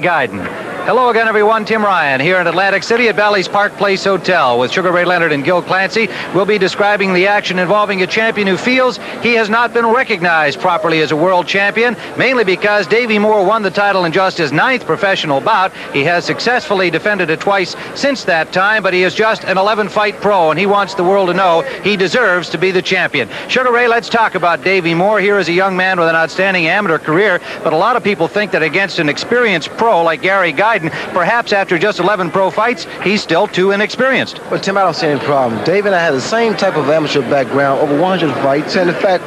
Guiden. Hello again, everyone. Tim Ryan here in Atlantic City at Bally's Park Place Hotel with Sugar Ray Leonard and Gil Clancy. We'll be describing the action involving a champion who feels he has not been recognized properly as a world champion, mainly because Davey Moore won the title in just his 9th professional bout. He has successfully defended it twice since that time, but he is just an 11-fight pro, and he wants the world to know he deserves to be the champion. Sugar Ray, let's talk about Davey Moore. Here is a young man with an outstanding amateur career, but a lot of people think that against an experienced pro like Gary Guiden, perhaps after just 11 pro fights, he's still too inexperienced. Well, Tim, I don't see any problem. Dave and I had the same type of amateur background, over 100 fights, and in fact,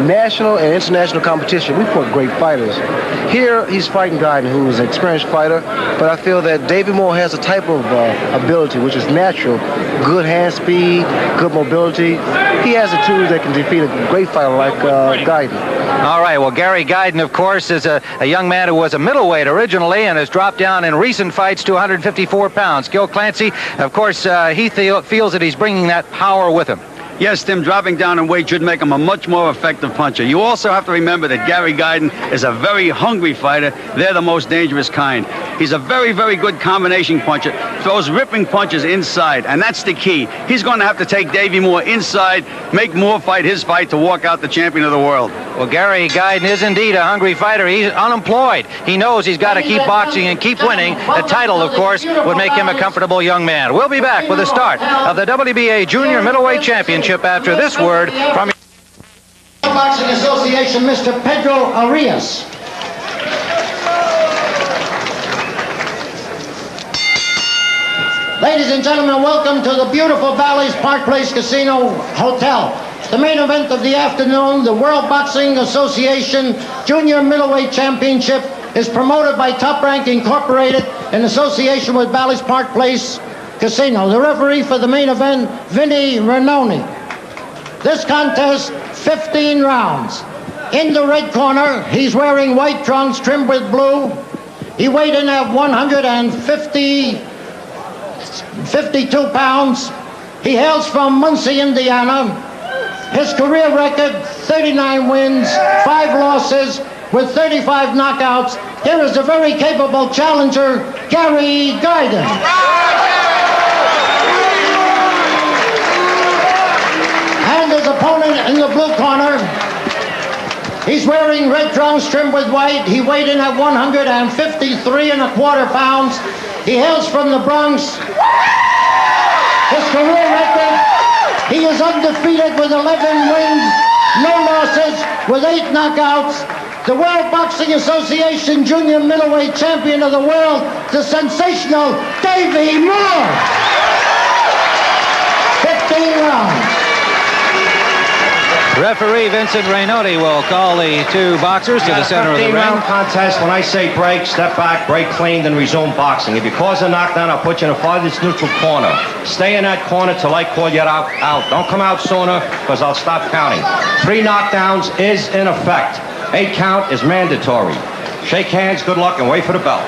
national and international competition, we fought great fighters. Here, he's fighting Guiden, who's an experienced fighter, but I feel that Davey Moore has a type of ability, which is natural. Good hand speed, good mobility. He has the tools that can defeat a great fighter like Guiden. All right, well, Gary Guiden, of course, is a young man who was a middleweight originally and has dropped down in recent fights to 154 pounds. Gil Clancy, of course, he feels that he's bringing that power with him. Yes, Tim, dropping down in weight should make him a much more effective puncher. You also have to remember that Gary Guiden is a very hungry fighter. They're the most dangerous kind. He's a very, very good combination puncher, throws ripping punches inside, and that's the key. He's going to have to take Davey Moore inside, make Moore fight his fight to walk out the champion of the world. Well, Gary Guiden is indeed a hungry fighter. He's unemployed. He knows he's got to keep boxing and keep winning. The title, of course, would make him a comfortable young man. We'll be back with the start of the WBA Junior Middleweight Championship after this word from Boxing Association, Mr. Pedro Arias. Ladies and gentlemen, welcome to the beautiful Bally's Park Place Casino Hotel. The main event of the afternoon, the World Boxing Association Junior Middleweight Championship, is promoted by Top Rank Incorporated in association with Bally's Park Place Casino. The referee for the main event, Vinny Ranoni. This contest, 15 rounds. In the red corner, he's wearing white trunks trimmed with blue. He weighed in at 152 pounds. He hails from Muncie, Indiana. His career record, 39 wins, 5 losses, with 35 knockouts. Here is a very capable challenger, Gary Guiden. And his opponent in the blue corner, he's wearing red trunks trimmed with white. He weighed in at 153.25 pounds. He hails from the Bronx. His career record, he is undefeated with 11 wins, no losses, with 8 knockouts. The World Boxing Association Junior Middleweight Champion of the world, the sensational Davey Moore. 15 rounds. Referee Vincent Rainoti will call the two boxers to the center of the ring. 15-round contest. When I say break, step back, break clean, then resume boxing. If you cause a knockdown, I'll put you in the farthest neutral corner. Stay in that corner till I call you out. Don't come out sooner, because I'll stop counting. 3 knockdowns is in effect. 8 count is mandatory. Shake hands, good luck, and wait for the bell.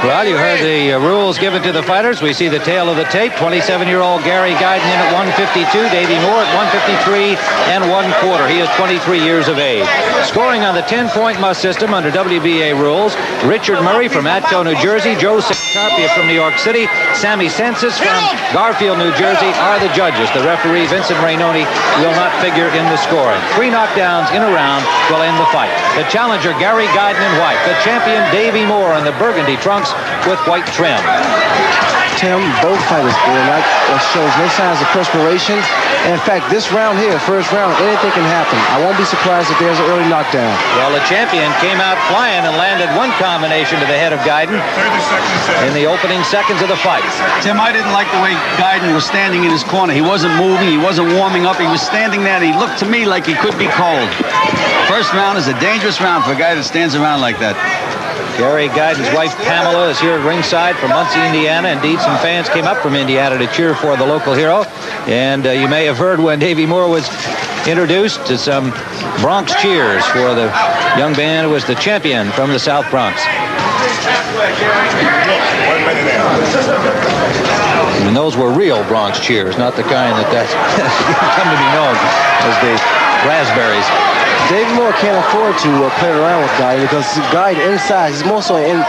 Well, you heard the rules given to the fighters. We see the tail of the tape. 27-year-old Gary Guiden in at 152. Davey Moore at 153 1/4. He is 23 years of age. Scoring on the 10-point must system under WBA rules. Richard Murray from Atco, New Jersey. Joe Carpia from New York City. Sammy Sensis from Garfield, New Jersey are the judges. The referee, Vincent Rainoni, will not figure in the scoring. 3 knockdowns in a round will end the fight. The challenger, Gary Guiden in white. The champion, Davey Moore, in the burgundy trunks with white trim. Tim, both fighters shows no signs of perspiration. And in fact, this round here, first round, anything can happen. I won't be surprised if there's an early knockdown. Well, the champion came out flying and landed one combination to the head of Guiden in the opening seconds of the fight. Tim, I didn't like the way Guiden was standing in his corner. He wasn't moving, he wasn't warming up, he was standing there, and he looked to me like he could be cold. First round is a dangerous round for a guy that stands around like that. Gary Guiden's wife, Pamela, is here at ringside from Muncie, Indiana. Indeed, some fans came up from Indiana to cheer for the local hero. And you may have heard when Davey Moore was introduced to some Bronx cheers for the young man who was the champion from the South Bronx. And those were real Bronx cheers, not the kind that's come to be known as the raspberries. Davey Moore can't afford to play around with Guiden because Guiden inside, he's more so an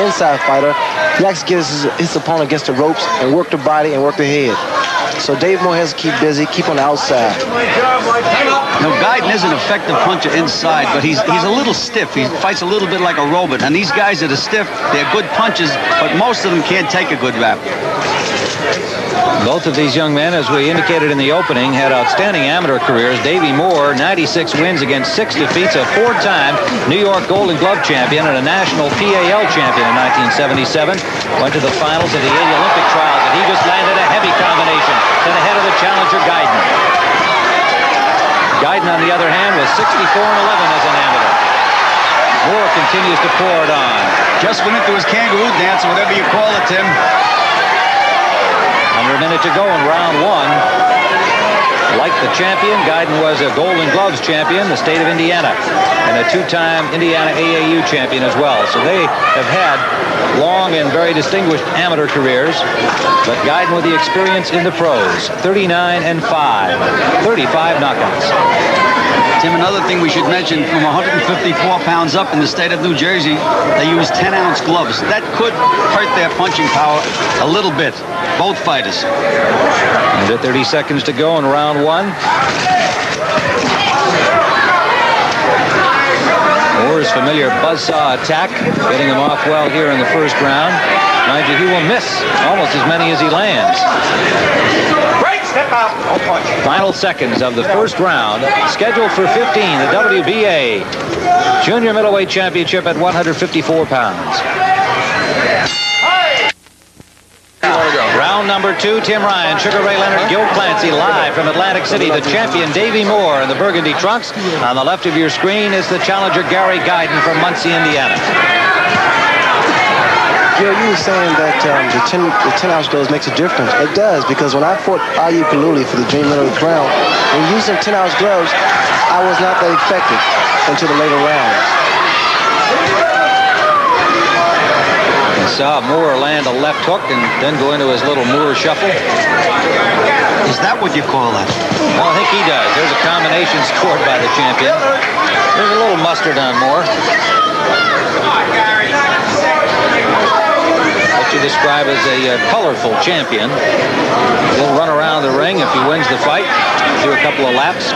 inside fighter. He likes to get his opponent against the ropes and work the body and work the head. So Davey Moore has to keep busy, keep on the outside. No, Guiden is an effective puncher inside, but he's a little stiff. He fights a little bit like a robot. And these guys that are stiff, they're good punchers, but most of them can't take a good rap. Both of these young men, as we indicated in the opening, had outstanding amateur careers. Davey Moore, 96 wins against 6 defeats, a 4-time New York Golden Glove champion and a national PAL champion in 1977. Went to the finals of the 80 Olympic trials, and he just landed a heavy combination to the head of the challenger, Guiden. Guiden, on the other hand, was 64-11 as an amateur. Moore continues to pour it on. Just went into his kangaroo dance, or whatever you call it, Tim. Under a minute to go in round 1. Like the champion, Guiden was a Golden Gloves champion, the state of Indiana, and a 2-time Indiana AAU champion as well. So they have had long and very distinguished amateur careers, but Guiden with the experience in the pros, 39-5, 35 knockouts. Tim, another thing we should mention, from 154 pounds up in the state of New Jersey, they use 10-ounce gloves. That could hurt their punching power a little bit, both fighters. Under 30 seconds to go in round 1. Moore's familiar buzzsaw attack, getting him off well here in the first round. Mind you, he will miss almost as many as he lands. Step out. Don't punch. Final seconds of the first round, scheduled for 15, the WBA Junior Middleweight Championship at 154 pounds. Round number 2, Tim Ryan, Sugar Ray Leonard, Gil Clancy, live from Atlantic City. The champion, Davey Moore, in the burgundy trunks. On the left of your screen is the challenger, Gary Guiden, from Muncie, Indiana. Gil, you were saying that the 10-ounce gloves makes a difference. It does, because when I fought Ayu Kaluli for the Junior Middleweight crown, when using 10-ounce gloves, I was not that effective until the later rounds. We saw Moore land a left hook and then go into his little Moore shuffle. Is that what you call that? Well, I think he does. There's a combination scored by the champion. There's a little mustard on Moore. What you describe as a colorful champion. He'll run around the ring if he wins the fight, do a couple of laps.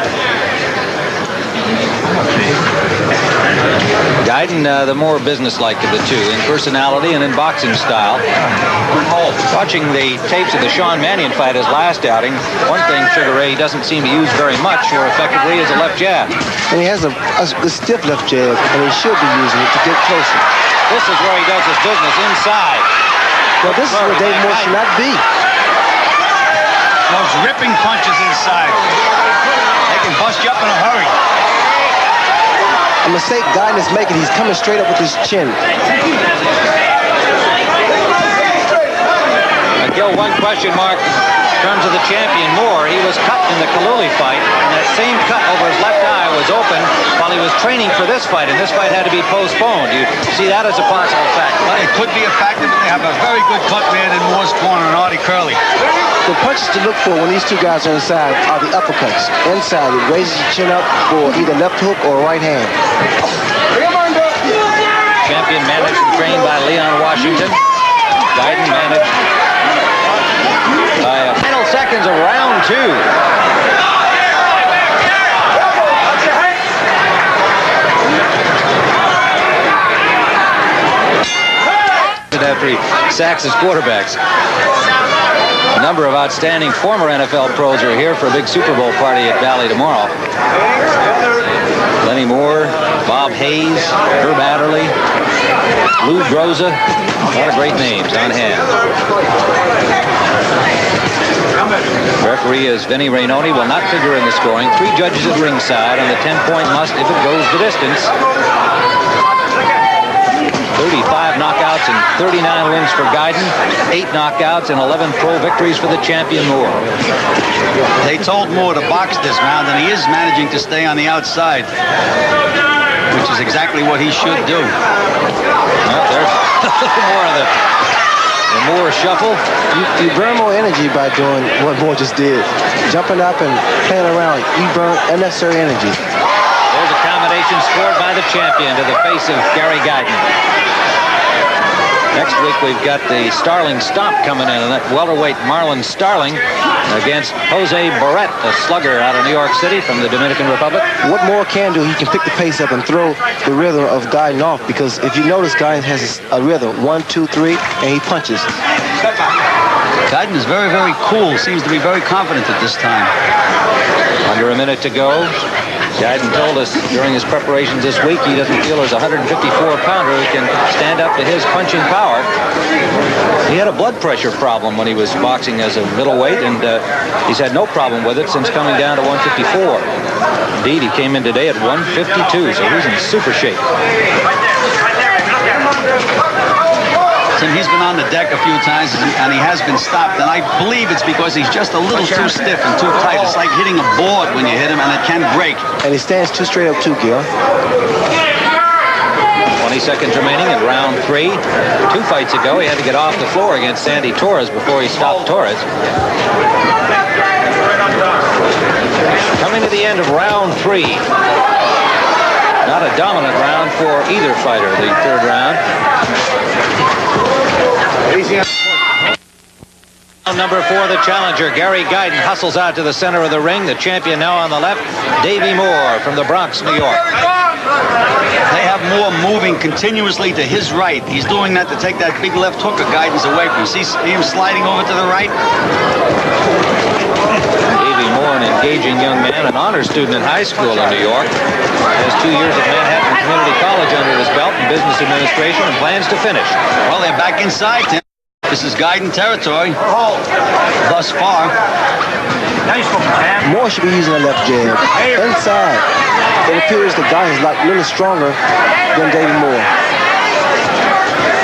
Guiden, the more businesslike of the two, in personality and in boxing style. Watching the tapes of the Sean Mannion fight, his last outing, one thing Sugar Ray doesn't seem to use very much or effectively is a left jab. And he has a stiff left jab, and he should be using it to get closer. This is where he does his business, inside. Well, this is where Davey Moore should not be. Those ripping punches inside. They can bust you up in a hurry. The mistake Guiden is making, he's coming straight up with his chin. Gil, one question mark in terms of the champion Moore. He was cut in the Kaluli fight, and that same cut over his left eye was open while he was training for this fight, and this fight had to be postponed. Do you see that as a possible factor? Well, it could be a factor, but they have a very good cut man in Moore's corner, and Artie Curley. The punches to look for when these two guys are inside are the uppercuts. Inside, it raises your chin up for either left hook or right hand. Champion managed and trained by Leon Washington. Guiden managed by final seconds of round 2. After he sacks his quarterbacks. A number of outstanding former NFL pros are here for a big Super Bowl party at Valley tomorrow. Lenny Moore, Bob Hayes, Herb Adderley, Lou Groza, a lot of great names on hand. Referee is Vinny Rainoni, will not figure in the scoring. 3 judges at ringside on the 10-point must if it goes the distance. 35 knockouts and 39 wins for Guiden, 8 knockouts and 11 pro victories for the champion Moore. They told Moore to box this round, and he is managing to stay on the outside, which is exactly what he should do. Well, there's a little more of the Moore shuffle. You burn more energy by doing what Moore just did. Jumping up and playing around. You burn unnecessary energy. There's a combination scored by the champion to the face of Gary Guiden. Next week, we've got the Starling Stomp coming in, and that welterweight Marlon Starling against Jose Barrett, a slugger out of New York City from the Dominican Republic. What Moore can do, he can pick the pace up and throw the rhythm of Guiden off, because if you notice, Guiden has a rhythm, 1, 2, 3, and he punches. Guiden is very, very cool. Seems to be very confident at this time. Under a minute to go. Guiden told us during his preparations this week he doesn't feel there's a 154-pounder who can stand up to his punching power. He had a blood pressure problem when he was boxing as a middleweight, and he's had no problem with it since coming down to 154. Indeed, he came in today at 152, so he's in super shape. Tim, he's been on the deck a few times, and he has been stopped, and I believe it's because he's just a little too stiff and too tight. It's like hitting a board when you hit him, and it can break. And he stands too straight up too, Gil. 20 seconds remaining in round 3. 2 fights ago, he had to get off the floor against Sandy Torres before he stopped Torres. Coming to the end of round 3. Not a dominant round for either fighter, the third round. Number 4, the challenger, Gary Guiden, hustles out to the center of the ring. The champion now on the left, Davey Moore from the Bronx, New York. They have Moore moving continuously to his right. He's doing that to take that big left hook of Guiden's away from him. See him sliding over to the right? Davey Moore, an engaging young man, an honor student in high school in New York. Has 2 years at Manhattan Community College under his belt in business administration and plans to finish. Well, they're back inside, Tim. This is Guiden territory thus far. Moore should be using a left jab. Inside, it appears the guy is like a little stronger than Davey Moore.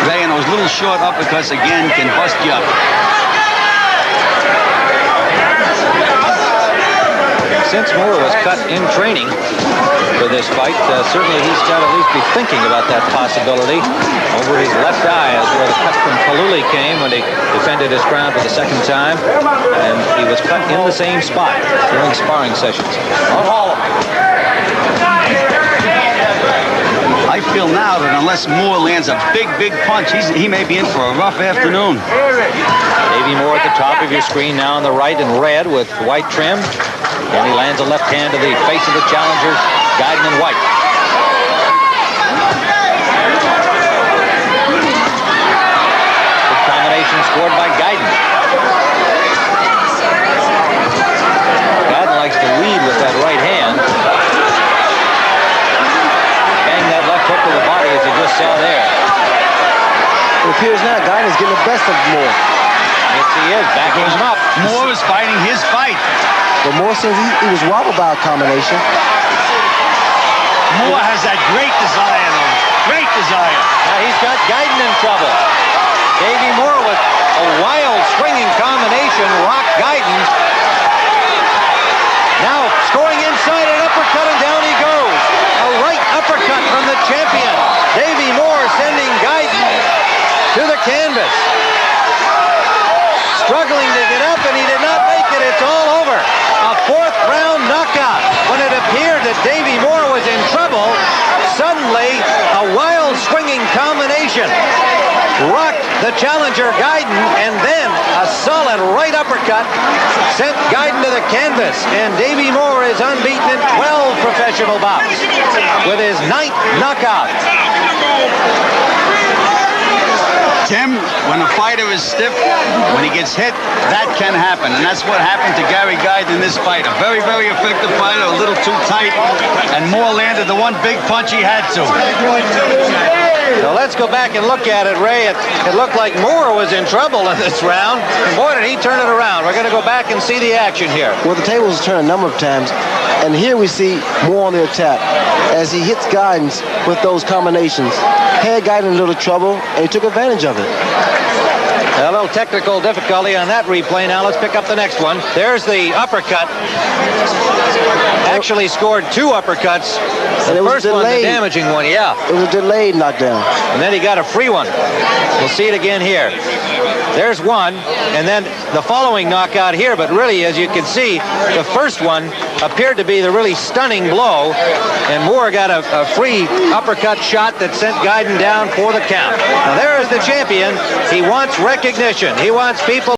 They and those little short uppercuts again can bust you up. Since Moore was cut in training for this fight, certainly he's got to at least be thinking about that possibility. Over his left eye is where the cut from Kaluli came when he defended his crown for the second time, and he was cut in the same spot during sparring sessions. I feel now that unless Moore lands a big, big punch, he may be in for a rough afternoon. Davey Moore at the top of your screen now on the right in red with white trim. And he lands a left hand to the face of the challenger, Guiden in white. Good combination scored by Guiden. Guiden likes to lead with that right hand. Bang that left hook to the body as you just saw there. It appears now Guiden is getting the best of Moore. Yes, he is, backing him up. Moore is fighting his fight. But Moore says he was wobbled by a combination. Moore has that great desire, though. Great desire. Now he's got Guiden in trouble. Davey Moore with a wild swinging combination, rocked Guiden. Now scoring inside, an uppercut, and down he goes. A right uppercut from the champion. Davey Moore sending Guiden to the canvas. Struggling to get up, and he did not make it. It's all over. A 4th round knockout. When it appeared that Davey Moore was in trouble, suddenly a wild swinging combination rocked the challenger Guiden, and then a solid right uppercut sent Guiden to the canvas. And Davey Moore is unbeaten in 12 professional bouts with his 9th knockout. Tim, when a fighter is stiff, when he gets hit, that can happen. And that's what happened to Gary Guiden in this fight. A very, very effective fighter, a little too tight. And Moore landed the one big punch he had to. Now let's go back and look at it, Ray. It looked like Moore was in trouble in this round. And boy, did he turn it around. We're going to go back and see the action here. Well, the tables turned a number of times. And here we see Moore on the attack as he hits Guiden with those combinations. Had Guiden in a little trouble, and he took advantage of it. A little technical difficulty on that replay. Now let's pick up the next one. There's the uppercut. Actually scored 2 uppercuts. The first one, the damaging one, yeah. It was a delayed knockdown. And then he got a free one. We'll see it again here. There's one, and then the following knockout here, but really, as you can see, the first one appeared to be the really stunning blow, and Moore got a free uppercut shot that sent Guiden down for the count. Now there is the champion. He wants recognition. He wants people